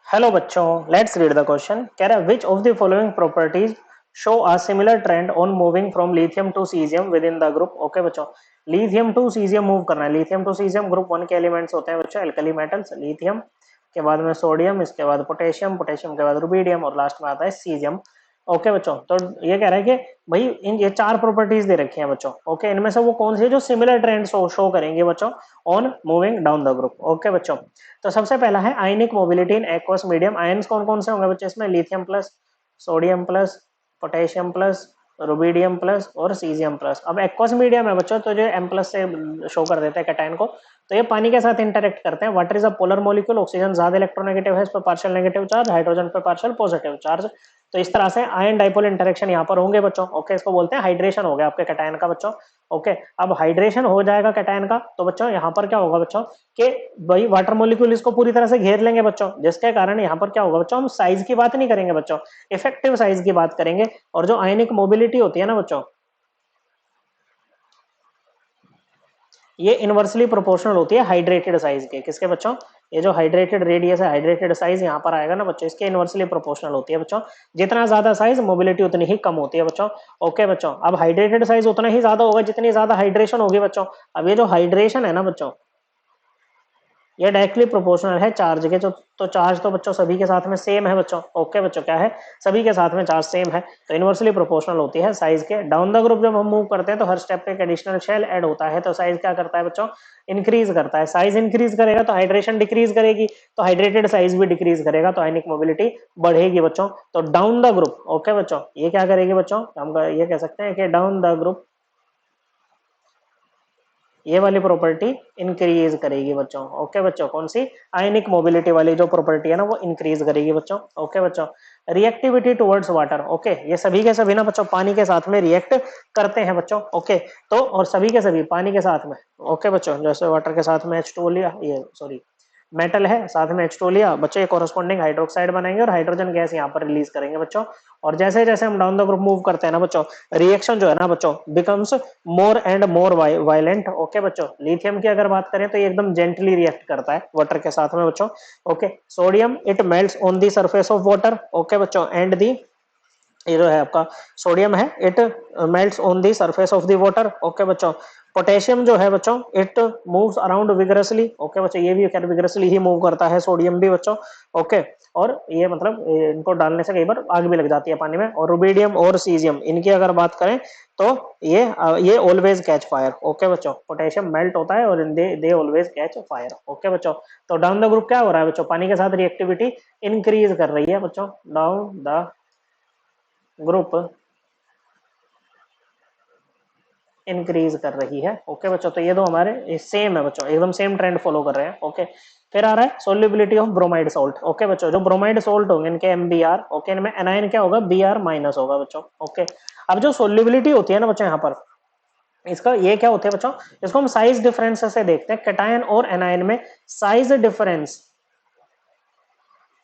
Hello बच्चों, let's read the question. कह रहा है which of the following properties show a similar trend on moving from lithium to caesium within the group. Okay बच्चों, lithium to caesium move करना है। Lithium to caesium group one के elements होते हैं बच्चों, एल्कली मेटल्स। लिथियम के बाद में सोडियम, इसके बाद पोटेशियम, पोटेशियम के बाद रुबिडियम और लास्ट में आता है सीजियम। ओके बच्चों, तो ये कह रहा है कि भाई इन ये चार प्रॉपर्टीज दे रखी हैं बच्चों। ओके, इनमें से वो कौन सी है जो सिमिलर ट्रेंड शो करेंगे बच्चों on moving down the group. Okay बच्चों, तो सबसे पहला है ionic mobility in aqueous medium. Ions कौन कौन से होंगे बच्चे इसमें? Lithium plus, sodium plus, potassium plus, rubidium plus और सीजियम प्लस। अब एक्वस मीडियम है बच्चों, तो जो एम प्लस से शो कर देते हैं कैटायन को, तो ये पानी के साथ इंटरेक्ट करते हैं। Water is a polar molecule, oxygen ज्यादा इलेक्ट्रोनेगेटिव है, इस पर पार्शियल नेगेटिव चार्ज, हाइड्रोजन पे पार्शियल पॉजिटिव चार्ज। तो इस तरह से आयन डाइपोल इंटरेक्शन यहाँ पर होंगे बच्चों। ओके, इसको बोलते हैं हाइड्रेशन हो गया आपके कैटायन का बच्चों। ओके, अब हाइड्रेशन हो जाएगा कैटायन का, तो बच्चों यहाँ पर क्या होगा बच्चों कि भाई वाटर मॉलिक्यूल इसको पूरी तरह से घेर लेंगे बच्चों, जिसके कारण यहाँ पर क्या होगा बच्चों, हम साइज की बात नहीं करेंगे बच्चों, इफेक्टिव साइज की बात करेंगे। और जो आयनिक मोबिलिटी होती है ना बच्चों, ये इनवर्सली प्रोपोर्शनल होती है हाइड्रेटेड साइज के। किसके बच्चों? ये जो हाइड्रेटेड रेडियस है, हाइड्रेटेड साइज यहाँ पर आएगा ना बच्चों, इसके इनवर्सली प्रोपोर्शनल होती है बच्चों। जितना ज्यादा साइज, मोबिलिटी उतनी ही कम होती है बच्चों। ओके बच्चों, अब हाइड्रेटेड साइज उतना ही ज्यादा होगा जितनी ज्यादा हाइड्रेशन होगी बच्चों। अब ये जो हाइड्रेशन है ना बच्चों, ये डायरेक्टली प्रोपोर्शनल है चार्ज के। जो तो चार्ज तो बच्चों सभी के साथ में सेम है बच्चों। ओके बच्चों, क्या है? सभी के साथ में चार्ज सेम है, तो इनवर्सली प्रोपोर्शनल होती है साइज के। डाउन द ग्रुप जब हम मूव करते हैं तो हर स्टेप पे एक एडिशनल शेल ऐड होता है, तो साइज क्या करता है बच्चों? इंक्रीज करता है। साइज इंक्रीज करेगा तो हाइड्रेशन डिक्रीज करेगी, तो हाइड्रेटेड साइज भी डिक्रीज करेगा, तो आयनिक मोबिलिटी बढ़ेगी बच्चों। तो डाउन द ग्रुप, ओके बच्चों, ये क्या करेगी बच्चों? हम ये कह सकते हैं कि डाउन द ग्रुप ये वाली प्रॉपर्टी इंक्रीज करेगी बच्चों। ओके बच्चों, कौन सी? आयनिक मोबिलिटी वाली जो प्रॉपर्टी है ना, वो इंक्रीज करेगी बच्चों। ओके बच्चों, रिएक्टिविटी टुवर्ड्स वाटर। ओके, ये सभी के सभी ना बच्चों पानी के साथ में रिएक्ट करते हैं बच्चों। ओके, तो और सभी के सभी पानी के साथ में। ओके बच्चों, जैसे वाटर के साथ में H2O लिया, ये सॉरी मेटल है, साथ में H2O लिया बच्चों, ये कॉरेस्पॉन्डिंग हाइड्रोक्साइड बनाएंगे और हाइड्रोजन गैस यहाँ पर रिलीज करेंगे बच्चों। और जैसे जैसे हम डाउन द ग्रुप मूव करते हैं ना बच्चों, रिएक्शन जो है ना बच्चों becomes more and more violent. Okay बच्चों, लिथियम की अगर बात करें तो ये एकदम जेंटली रिएक्ट करता है वाटर के साथ में बच्चों। Okay, sodium it melts on the surface of water. Okay बच्चों, एंड दी ये जो है आपका सोडियम है, it melts on the surface of the water. Okay बच्चों, पोटेशियम जो है बच्चों, it moves around vigorously. Okay बच्चों, ये भी विगरसली ही मूव करता है, सोडियम भी बच्चों। ओके, और ये मतलब इनको डालने से कई बार आग भी लग जाती है पानी में। और रुबिडियम और सीजियम, इनकी अगर बात करें तो ये ऑलवेज कैच फायर। ओके बच्चों, पोटेशियम मेल्ट होता है और they always catch fire. Okay बच्चों, तो डाउन द ग्रुप क्या हो रहा है बच्चों? पानी के साथ रिएक्टिविटी इंक्रीज कर रही है बच्चों। डाउन द ग्रुप इंक्रीज कर रही है। ओके बच्चों, तो ये दो हमारे सेम है बच्चों, एकदम सेम ट्रेंड फॉलो कर रहे हैं। ओके, फिर आ रहा है solubility of bromide salt. Okay बच्चों, जो ब्रोमाइड सॉल्ट होंगे इनके MBr, ओके, इनमें एनायन क्या होगा? Br माइनस होगा बच्चों। ओके, अब जो सोल्युबिलिटी होती है ना बच्चों यहाँ पर, इसका ये क्या होते हैं बच्चों? इसको हम साइज डिफरेंस से देखते हैं। कैटायन और एनायन में साइज डिफरेंस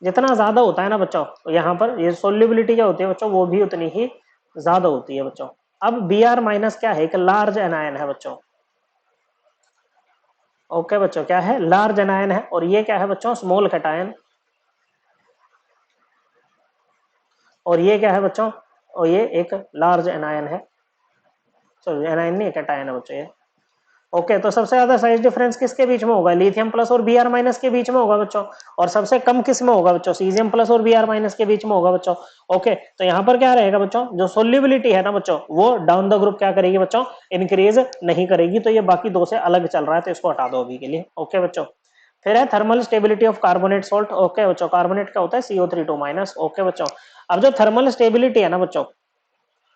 जितना ज्यादा होता है ना बच्चों, यहाँ पर ये सोल्युबिलिटी क्या होती है बच्चों, वो भी उतनी ही ज्यादा होती है बच्चों। अब Br माइनस क्या है? एक लार्ज एनायन है बच्चों। ओके बच्चों, क्या है? लार्ज एनायन है। और ये क्या है बच्चों? Small cation. और ये क्या है बच्चों? और ये एक लार्ज एनायन है, सॉरी एनायन नहीं, कैटायन है बच्चों ये। ओके, तो सबसे ज्यादा साइज डिफरेंस किसके बीच में होगा? लिथियम प्लस और Br माइनस के बीच में होगा बच्चों। और सबसे कम किस में होगा बच्चों? सीजियम प्लस और Br माइनस के बीच में होगा बच्चों। ओके, तो यहाँ पर क्या रहेगा बच्चों? जो सोल्युबिलिटी है ना बच्चों, वो डाउन द ग्रुप क्या करेगी बच्चों? इंक्रीज नहीं करेगी। तो ये बाकी दो से अलग चल रहा है, तो इसको हटा दो अभी के लिए। ओके बच्चों, फिर है thermal stability of carbonate salt. Okay बच्चों, कार्बोनेट क्या होता है? CO3 minus. ओके बच्चों, अब जो थर्मल स्टेबिलिटी है ना बच्चों,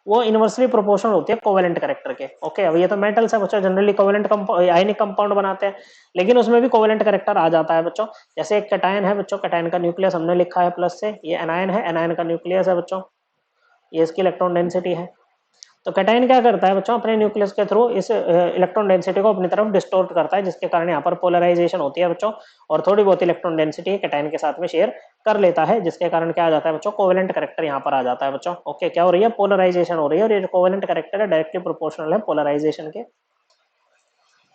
वो इनवर्सली प्रोपोर्शनल होती है कोवेलेंट कैरेक्टर के। ओके, अब ये तो मेटल्स है बच्चों, जनरली कोवेलेंट आयनिक कंपाउंड बनाते हैं, लेकिन उसमें भी कोवेलेंट कैरेक्टर आ जाता है बच्चों। जैसे एक कैटायन है बच्चों, कैटायन का न्यूक्लियस हमने लिखा है प्लस से, ये एनायन है, एनायन का न्यूक्लियस है बच्चों, ये इसकी इलेक्ट्रॉन डेंसिटी है। तो कैटायन क्या करता है बच्चों? अपने न्यूक्लियस के थ्रू इस इलेक्ट्रॉन डेंसिटी को अपनी तरफ डिस्टोर्ट करता है, जिसके कारण यहाँ पर पोलराइजेशन होती है बच्चों। और थोड़ी बहुत इलेक्ट्रॉन डेंसिटी कैटायन के साथ में शेयर कर लेता है, जिसके कारण क्या आ जाता है बच्चों? कोवेलेंट कैरेक्टर यहाँ पर आ जाता है बच्चों। ओके, क्या हो रही है? पोलराइजेशन हो रही है। और ये जो कोवेलेंट कैरेक्टर है डायरेक्टली प्रोपोर्शनल है पोलराइजेशन के।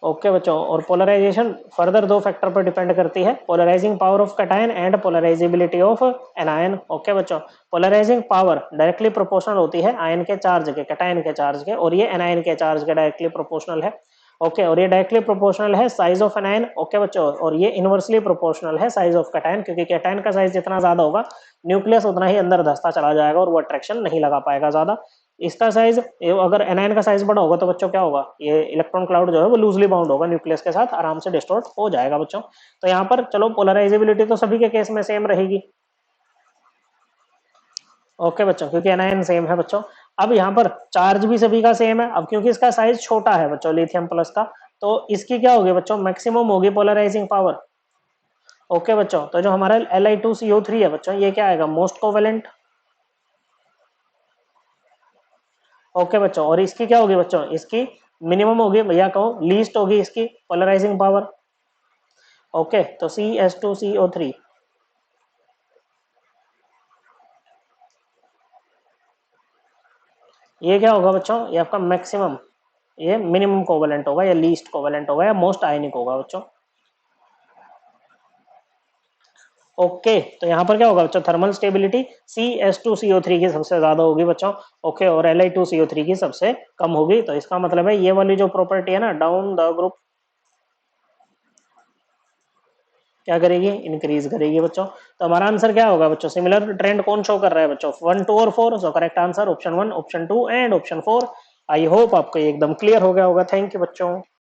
ओके बच्चों, और पोलराइजेशन फर्दर दो फैक्टर पर डिपेंड करती है, polarising power of cation and polarisability of anion. Okay बच्चों, पोलराइजिंग पावर डायरेक्टली प्रोपोर्शनल होती है आयन के चार्ज के, कैटायन के चार्ज के, और ये एनायन के चार्ज के डायरेक्टली प्रोपोर्शनल है। ओके, और ये डायरेक्टली प्रोपोर्शनल है साइज ऑफ एनायन। ओके बच्चों, और ये इनवर्सली प्रोपोर्शनल है साइज ऑफ कैटायन, क्योंकि कैटायन का साइज जितना ज्यादा होगा न्यूक्लियस उतना ही अंदर धंसता चला जाएगा और वो अट्रैक्शन नहीं लगा पाएगा ज्यादा। इसका साइज, अगर एनायन का साइज बड़ा होगा तो बच्चों क्या होगा, ये इलेक्ट्रॉन क्लाउड जो है वो लूजली बाउंड होगा न्यूक्लियस के साथ, आराम से डिस्टॉर्ट हो जाएगा बच्चों। तो यहाँ पर चलो पोलराइजेबिलिटी तो सभी के केस में सेम रहेगी। ओके बच्चों, क्योंकि एनायन सेम है बच्चों। अब यहाँ पर चार्ज भी सभी का सेम है। अब क्योंकि इसका साइज छोटा है बच्चों लिथियम प्लस का, तो इसकी क्या होगी बच्चों, मैक्सिमम होगी पोलराइजिंग पावर। ओके बच्चों, तो जो हमारा Li2CO3 है बच्चों, ये क्या आएगा, मोस्ट कोवेलेंट। ओके बच्चों, और इसकी क्या होगी बच्चों, इसकी मिनिमम होगी, भैया कहो लीस्ट होगी इसकी पोलराइजिंग पावर। ओके, तो CS2CO3 ये क्या होगा बच्चों, ये आपका मैक्सिमम, ये मिनिमम कोवेलेंट होगा या लीस्ट कोवेलेंट होगा या मोस्ट आयनिक होगा बच्चों। ओके, तो यहाँ पर क्या होगा बच्चों, थर्मल स्टेबिलिटी CS2CO3 की सबसे ज्यादा होगी बच्चों। ओके, और Li2CO3 की सबसे कम होगी। तो इसका मतलब है ये वाली जो प्रॉपर्टी है ना, डाउन द ग्रुप क्या करेगी, इंक्रीज करेगी बच्चों। तो हमारा आंसर क्या होगा बच्चों, सिमिलर ट्रेंड कौन शो कर रहा है बच्चों, 1, 2 और 4। So correct answer option 1, option 2 and option 4। I hope आपको एकदम क्लियर हो गया होगा। थैंक यू बच्चों।